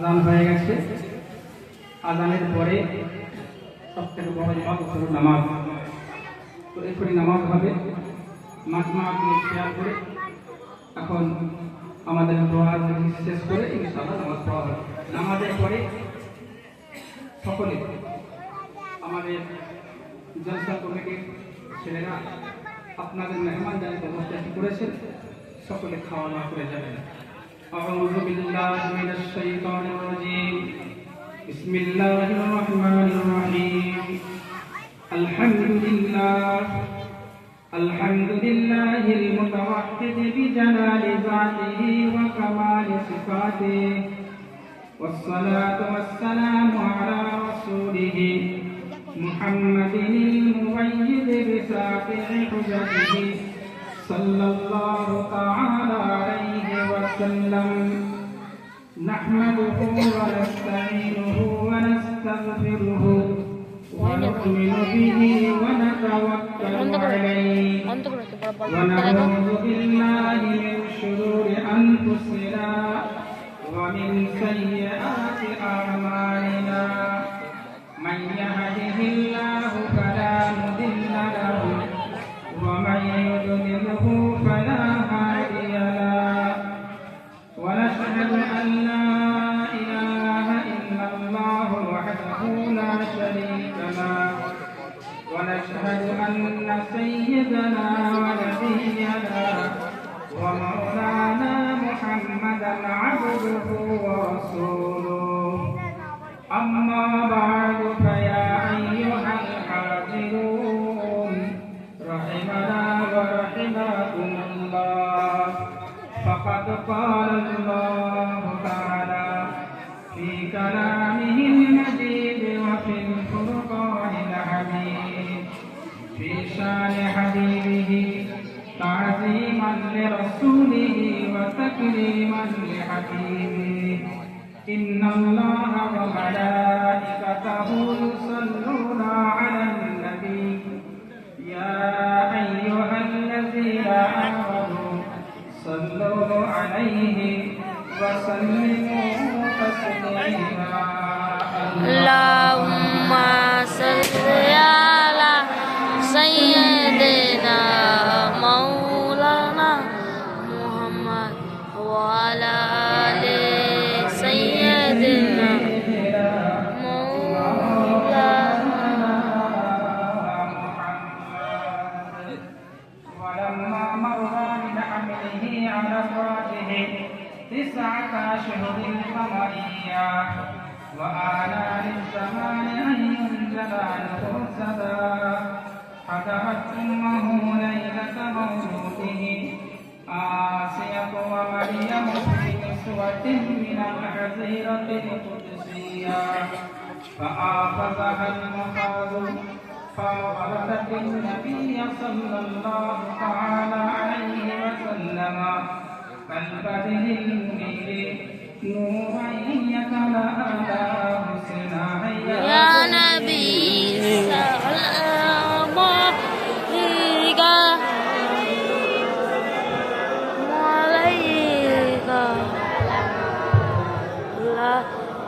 আযান হয়ে গেছে। আযানের পরে সবথেকে বড় ইবাদত হলো নামাজ। তো এখনই নামাজ হবে। মাজমা আপনি খেয়াল করে এখন আমাদের দোয়া শেষ করে ইনশাআল্লাহ নামাজ পড়া হবে। নামাজের পরে সকলে আমাদের জলসা কমিটির ছেলেরা আপনাদের মেহমান যারা ব্যবস্থাটি করেছেন সকলে খাওয়া দাওয়া করে যাবেন। أعوذ بالله من الشيطان الرجيم. بسم الله الرحمن الرحيم. الحمد لله المتوحد بجلال ذاته وكمال صفاته، والصلاة والسلام على رسوله محمد المؤيد بساطع حجته صلى الله تعالى عليه وسلم. نحمده ونستعينه ونستغفره ونؤمن به ونتوكل عليه ونعوذ بالله من شرور أنفسنا ومن سيئات أعمالنا. من يهده الله فلا مضل له ومن يضلله فلا هادي له. ونشهد أن لا إله إلا الله وحده لا شريك له. ونشهد أن سيدنا ونبينا ومولانا محمدا عبده ورسوله. أما بعد فيا أيها الحاضرون رحمنا ورحمكم الله. فقد قال الله تعالى في كلامه المجيد وفي الفرقان الحميد في شان حبيبه تعظيما لرسوله وتكريما لحكيمه. إن الله وملائكته يصلون على النبي يا أيها الذين آمنوا صلوا عليه وسلموا تسليما. اللهم صل على سيدنا مولانا محمد وعلى آل سيدنا مولانا. ولما مر من حمله على الراجح 9 أشهر قمرية وآلان الزمان أن ينزل عنه السدا، حضرت أمه ليلة مولوده آسية ومريم في نسوة من الحزيرة القدسية، فآخذها المخاض فولدت النبي صلى الله تعالى عليه وسلم كالبدر المنير نورا يتلألأ حسنا يا نبي سلام عليك وعليك لا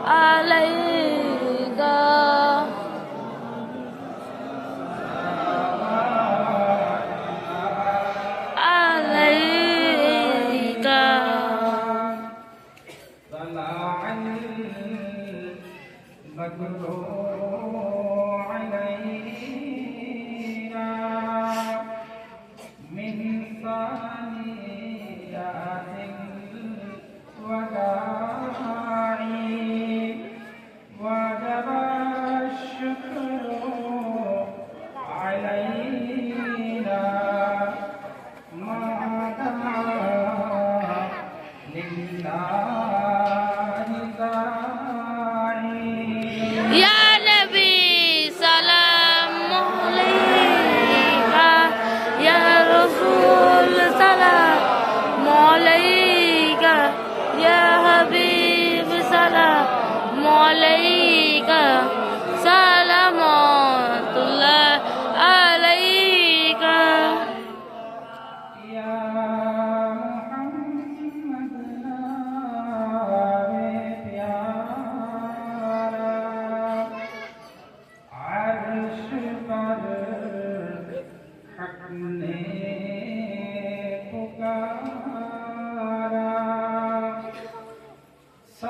عليك عليك طلع البدر علينا من ثنيات الوداع وجب الشكر علينا ما دعا لله داعي. يا نبي سلام عليك يا رسول سلام عليك يا حبيب سلام عليك سلامات الله عليك. يا محمد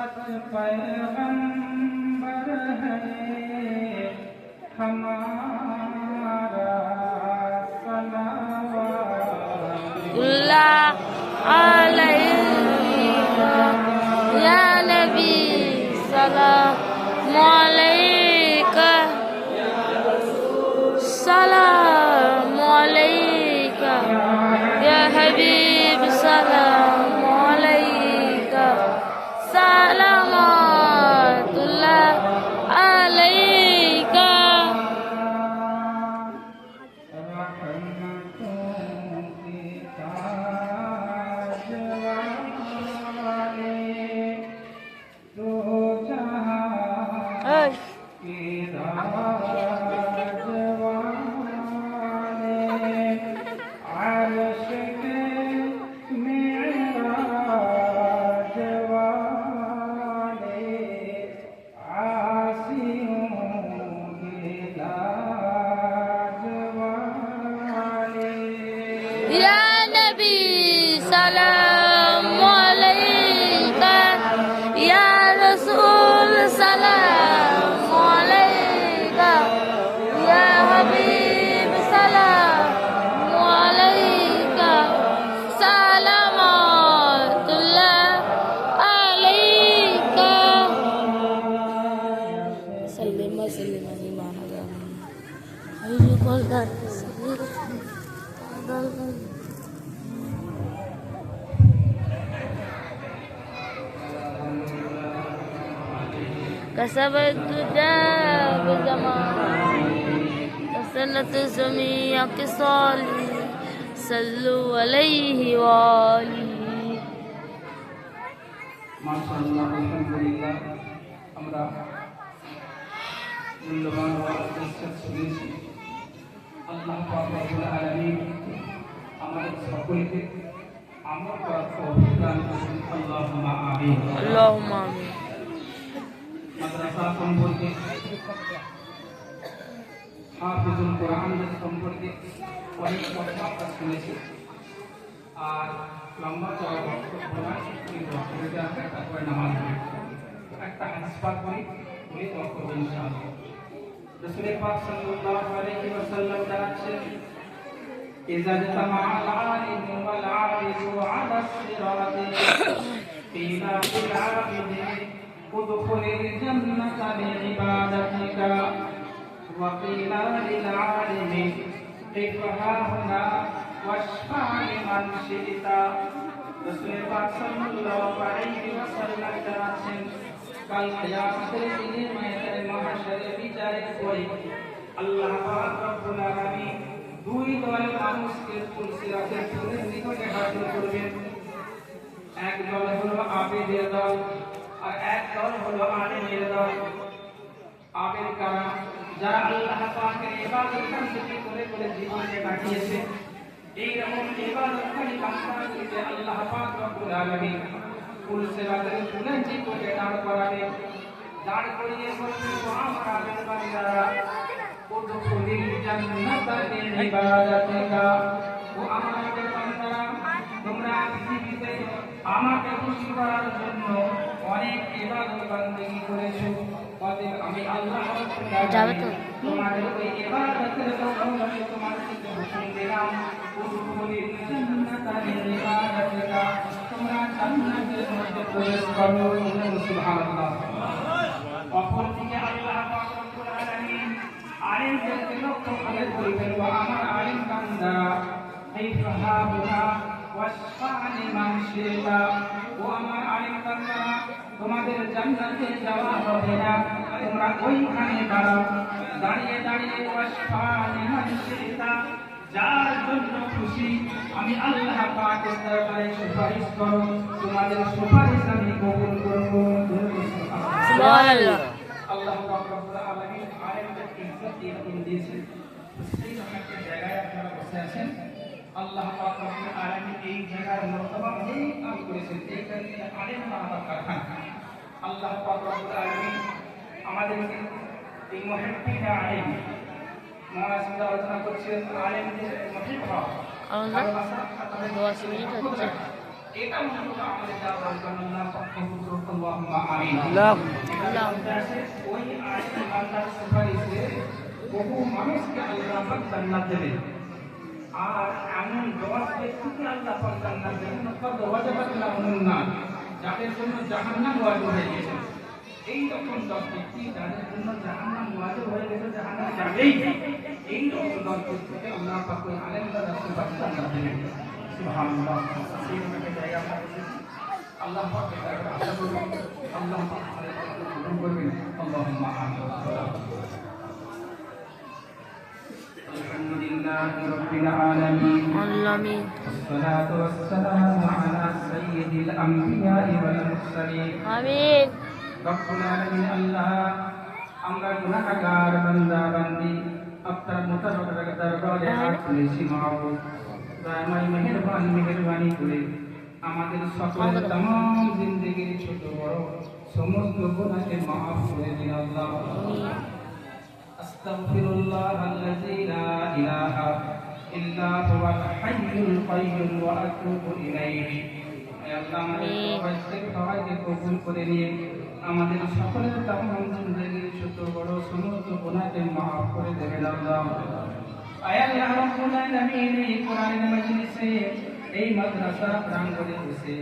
सच पैगंबर है हमारा सल्लल्लाहु अलैहि या नबी सलाम अलैका सलाम अलैका या हबीब सलाम अलैका सलामतुल्लाह अलैका या नबी सलाम अलैका या रसूल सलाम अलैका या हबीब सलाम अलैका सलामतुल्लाह अलैका सल्लम सल्लम ईमान अल्लाह कॉल कर كسب الدجى بزمان كسنة سميع كصالي صلوا عليه وآله মাশাআল্লাহ আলহামদুলিল্লাহ আমরা মূল্যবান ওয়াজ শুনেছি আল্লাহ পাক রব্বুল আলামিন আমাদের সকলকে আমল করার তৌফিক দান করুন আল্লাহুম্মা আমিন اللهم آمين মাদ্রাসা সম্পর্কে হাফিজুল কোরআনদের সম্পর্কে অনেক কথা আমরা শুনেছি আর লম্বা চড়া বক্তব্য নয় কিন্তু বক্তব্যটা তারপরে নামাজ হবে একটা হাদিস পাক করি বলে দোয়া করব ইনশাআল্লাহ রাসূল পাক সাল্লাল্লাহু আলাইহি ওয়াসাল্লাম জানাচ্ছেন ইযা জামাআল আলিম ওয়াল আবিদু আলা সিরাতি ফিনা বিল আবিদি উদখুলিল জান্নাতা বিইবাদাতিকা ওয়া কিলা লিল আলিমি ইফহামনা ওয়াশফা লিমান শিতা রাসূল পাক সাল্লাল্লাহু আলাইহি ওয়াসাল্লাম জানাচ্ছেন কাল কিয়ামতের দিনে মায়াতের মাহশরে বিচারের পরে আল্লাহ পাক রব্বুল আলামিন দুই দল মানুষকে ফুলসিরাতের ফুলের নিকটে হাজির করবেন এক দল হলো আবেদের দল আর এক দল হলো আলেমের দল আবেদ কারা যারা আল্লাহ পাকের ইবাদত বন্দেগী করে করে জীবনে কাটিয়েছে এই রকম ইবাদতকারী বান্দাদেরকে আল্লাহ পাক রব্বুল আলামিন ফুলসিরাতের ফুলের নিকটে দাঁড় করাবেন দাঁড় করিয়ে বলবেন তো আমার আবেদ বান্দারা উদখুলিল জান্নাতা বিইবাদাতিকা ও আমার আবেদ বান্দারা তোমরা পৃথিবীতে আমাকে খুশি করার জন্য অনেক ইবাদত বন্দেগী করেছো অতএব আমি আল্লাহ যাবে তো তোমাদের ওই ইবাদতের জন্য আমি তোমাদেরকে হুকুম দিলাম উদখুলিল জান্নাতা বিইবাদাতিকা তোমরা জান্নাতের মধ্যে প্রবেশ করো সুবহানাল্লাহ অপরদিকে আল্লাহ পাক রব্বুল আলামিন আলেমদেরকে লক্ষ্য করে বলবেন ওয়া আমার আলেম বান্দারা ইফহামুনা ওয়াশফা লিমান শিতা ও আমার আলেম বান্দারা তোমাদের জান্নাতে যাওয়া হবে না তোমরা ওইখানে দাঁড়াও দাঁড়িয়ে দাঁড়িয়ে ওয়াশফা লিমান শিতা যার জন্য খুশি আমি আল্লাহ পাকের দরবারে সুপারিশ করো তোমাদের সুপারিশ আমি কবুল করব সুবহানাল্লাহ আল্লাহ পাক রব্বুল আলামিন আলেমদের ইজ্জত দিয়েছেন সেই একটা জায়গায় আপনারা বসে আছেন আল্লাহ পাক রব্বুল আলামিন এই জায়গার মর্তবা অনেক কাজ করেছেন এই কারণে আলেম হওয়া দরকার আল্লাহ পাক রব্বুল আলামিন আমাদেরকে এই মুহিব্বিন আলেম মহারাজ আলোচনা করছিলেন আলেমদের মুহিব হওয়া আল্লাহ 10 মিনিট হচ্ছে এটা মূলত আমাদের যা দরকার আল্লাহ পাক কবুল করুন আল্লাহুম্মা আমিন। ওই আয়াতের আল্লাহর সুপারিশে বহু মানুষকে আল্লাহ পাক জান্নাত দেবেন। আর এমন 10 ব্যক্তিকে আল্লাহ পাক জান্নাত দেবেন, কত ওয়াজিবাত লাহুম নার, যাদের জন্য জাহান্নাম ওয়াজিব হয়ে গেছে। এই রকম 10 ব্যক্তি যাদের জন্য জাহান্নাম ওয়াজিব হয়ে গেছে, জাহান্নামে যাবেই, এই রকম 10 ব্যক্তিকে আল্লাহ পাক ওই আলেমরা রাসূল পাক জান্নাত দেবেন। সুবহানাল্লাহ। সেই রকম জায়গা আমরা এসেছি। আল্লাহ পাক এটা আশা করি আল্লাহ পাক আমাদেরকে কবুল করবেন। আল্লাহুম্মা আমিন। আলহামদুলিল্লাহি রাব্বিল আলামিন। আমিন। والصلاة والسلام على سيد الأنبياء والمرسلين। আমিন। রব্বুল আলামিন আল্লাহ, আমরা গুনাহগার বান্দা বান্দি আপনার মুতাবারক দরবারে হাত তুলেছি মাওলানা। দয়াময় মেহেরবানি করে আমাদের সকলের तमाम জিন্দেগির ছোট বড় সমস্ত গুনাহকে maaf করে দিন আল্লাহ। আস্তাগফিরুল্লাহাল্লাযী লা ইলাহা ইল্লা হুয়াল হাইয়ুল কাইয়্যুম ওয়া আতুবু ইলাইহি। হে আল্লাহ, আমাদের সবাইকে কবুল করে নিয়ে আমাদের সকলের तमाम জিন্দেগির ছোট বড় সমস্ত গুনাহকে maaf করে দেবেন আল্লাহ। আয় আল্লাহ রাব্বুল আলামিন, এই কোরআনের মজলিসে এই মাদ্রাসা প্রাঙ্গণে বসে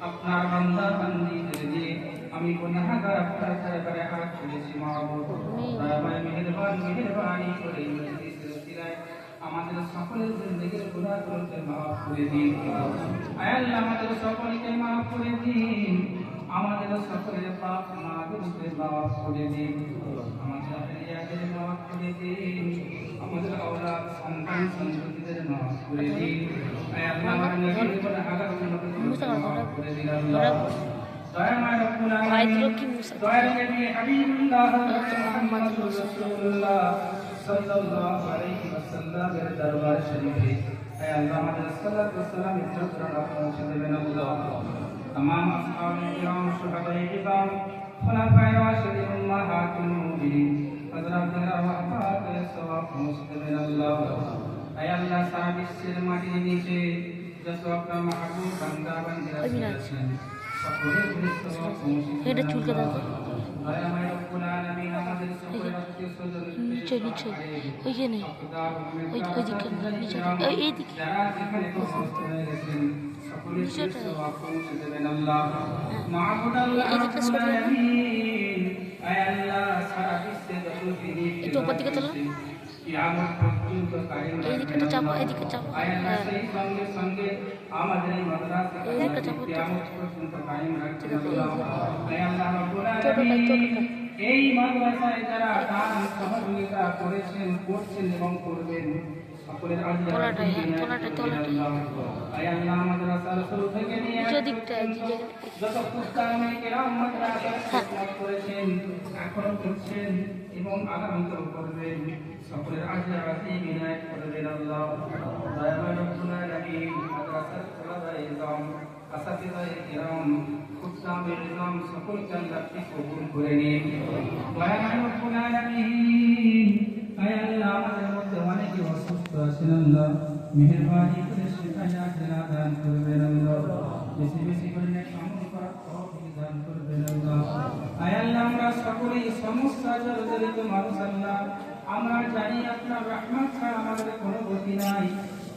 আপনার বান্দা বান্দীদের নিয়ে আমি গুনাহগার আপনার দরবারে হাত তুলেছি মাওলানা। দয়াময় মেহেরবানি করে এই মজলিসের উসিলায় আমাদের সকলের জিন্দেগির গুনাহগুলোকে maaf করে দিন। আয় আল্লাহ, আমাদের সকলকে maaf করে দিন। আমাদের সকলের পাপ মাগুলোকে maaf করে দিন। আমাদের আখিরাতের maaf করে দিন। আমাদের আওলাদ সন্তান সন্ততিদের maaf করে দিন। আয় আল্লাহ, আমার নবীর গুনাহগারগুলোকে maaf করে দিন আল্লাহ। দয়াময় রব্বুল আলামিন, দয়ার নবী হাবিবুল্লাহ মুহাম্মদ রাসূলুল্লাহ সাল্লাল্লাহু আলাইহি ওয়াসাল্লামের দরবার শরীফে আয় আল্লাহ, আমাদের সালাত ওয়া সালাম ইজ্জত রাখা পৌঁছে দেবেন আল্লাহ। तमाम আসহাবে কিরাম, শুহাদায়ে কিরাম, খুলাফায়ে রাশিদিন, উম্মাহাতুল মুমিনিন, হযরতের ওয়াফাতে সওয়াব পৌঁছে দেবেন আল্লাহ। আয় আল্লাহ, সারা বিশ্বের মাটির নিচে যত আপনার মাহবুব বান্দা বান্দীরা আছেন সকলের সওয়াব পৌঁছে এটা চুলকে দাও। দয়াময় রব্বুল আলামিন, আমাদের সকলের আত্মীয়-স্বজন নিচে নিচে ওইখানে ওইদিকে নিচে এইদিকে যারা যেখানে উপস্থিত হয়ে গেছেন সকলের সওয়াব পৌঁছে দেবেন আল্লাহ। মাহবুব আল্লাহ রব্বুল আলামিন, আয় আল্লাহ, সারা বিশ্বে যত দিনী একটু উপর দিকে তোলো। কিয়ামত পর্যন্ত কায়েম এইদিকে চাপো, এইদিকে চাপো। আয় আল্লাহ, সেই সঙ্গে সঙ্গে আমাদের এই মাদ্রাসাকে কিয়ামত পর্যন্ত কায়েম রাখবেন আল্লাহ। আয় আল্লাহ রব্বুল আলামিন, এই মাদ্রাসায় যারা দান সহযোগিতা করেছেন, করছেন এবং করবেন সকলের আল্লাহ আয় আল্লাহ, মাদ্রাসার শুরু থেকে নিয়ে যত পুস্তামে কেরাম মাদ্রাসার খেদমত করেছেন, এখনো করছেন এবং আগামীতেও করবেন, সকলের আল্লাহ আজিম ইনায়াত করবেন আল্লাহ। দয়াময় রব্বুল আলামিন, মাদ্রাসার খোলাফায়ে কিরাম, আসাতিজায়ে কিরাম, পুস্তামে নিজাম সকলকে আল্লাহ কবুল করে নিন। দয়াময় রব্বুল আলামিন, আয় আল্লাহ, আমাদের মধ্যে অনেকে অসুস্থ আছেন আল্লাহ, মেহেরবানি করে শিফায়া দান করবেন আল্লাহ। বেশি বেশি করে নেক আমল করার তৌফিক দান করবেন আল্লাহ। আয় আল্লাহ, আমরা সকলেই সমস্যা জর্জরিত মানুষ আল্লাহ, আমরা জানি আপনার রহমত ছাড়া আমাদের কোনো গতি নাই।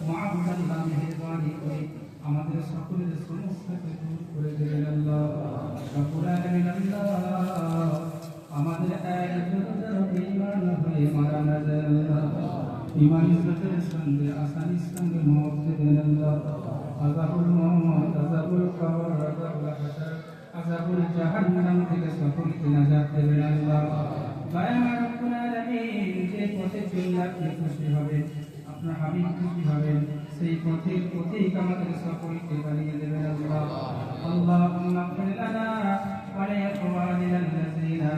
মাহবুব আল্লাহ, মেহেরবানি করে আমাদের সকলের সমস্যাকে দূর করে দেবেন আল্লাহ। রব্বুল আলামিন আল্লাহ, আমাদের একজন ঈমান হয়ে মারা না যায় আল্লাহ। ঈমান ইজ্জতের সঙ্গে আসানির সঙ্গে মওত দেবেন আল্লাহ। আযাবুল মওত, আযাবুল কবর, আযাবুল হাসর, আযাবুল জাহান্নাম থেকে সকলকে নাজাত দেবেন আল্লাহ। দয়াময় রব্বুল আলামিন, যে পথে চললে আপনি খুশি হবেন, আপনার হাবিব খুশি হবেন, সেই পথের পথিক আমাদের সকলকে বানিয়ে দেবেন আল্লাহ। আল্লাহুম্মা ইগফির লানা ওয়া লিইখওয়ানিনা আল্লাযীনা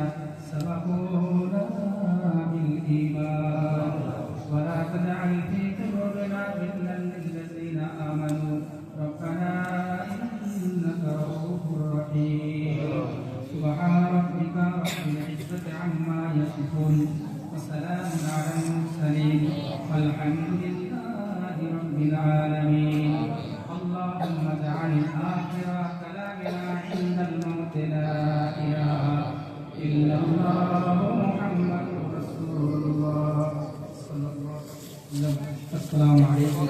সাবাকুনা বিল ঈমান ওয়া লা তাজআল ফী কুলুবিনা গিল্লান লিল্লাযীনা আমানু রাব্বানা ইন্নাকা রাউফুর রহিম। সুবহানা রাব্বিকা রাব্বিল ইজ্জাতি আম্মা ইয়াসিফুন ওয়া সালামুন আলাল মুরসালিন ওয়ালহামদুলিল্লাহি রাব্বিল আলামিন। اللهم اجعل آخر لا إله إلا الله محمد رسول الله صلى الله عليه وسلم السلام عليكم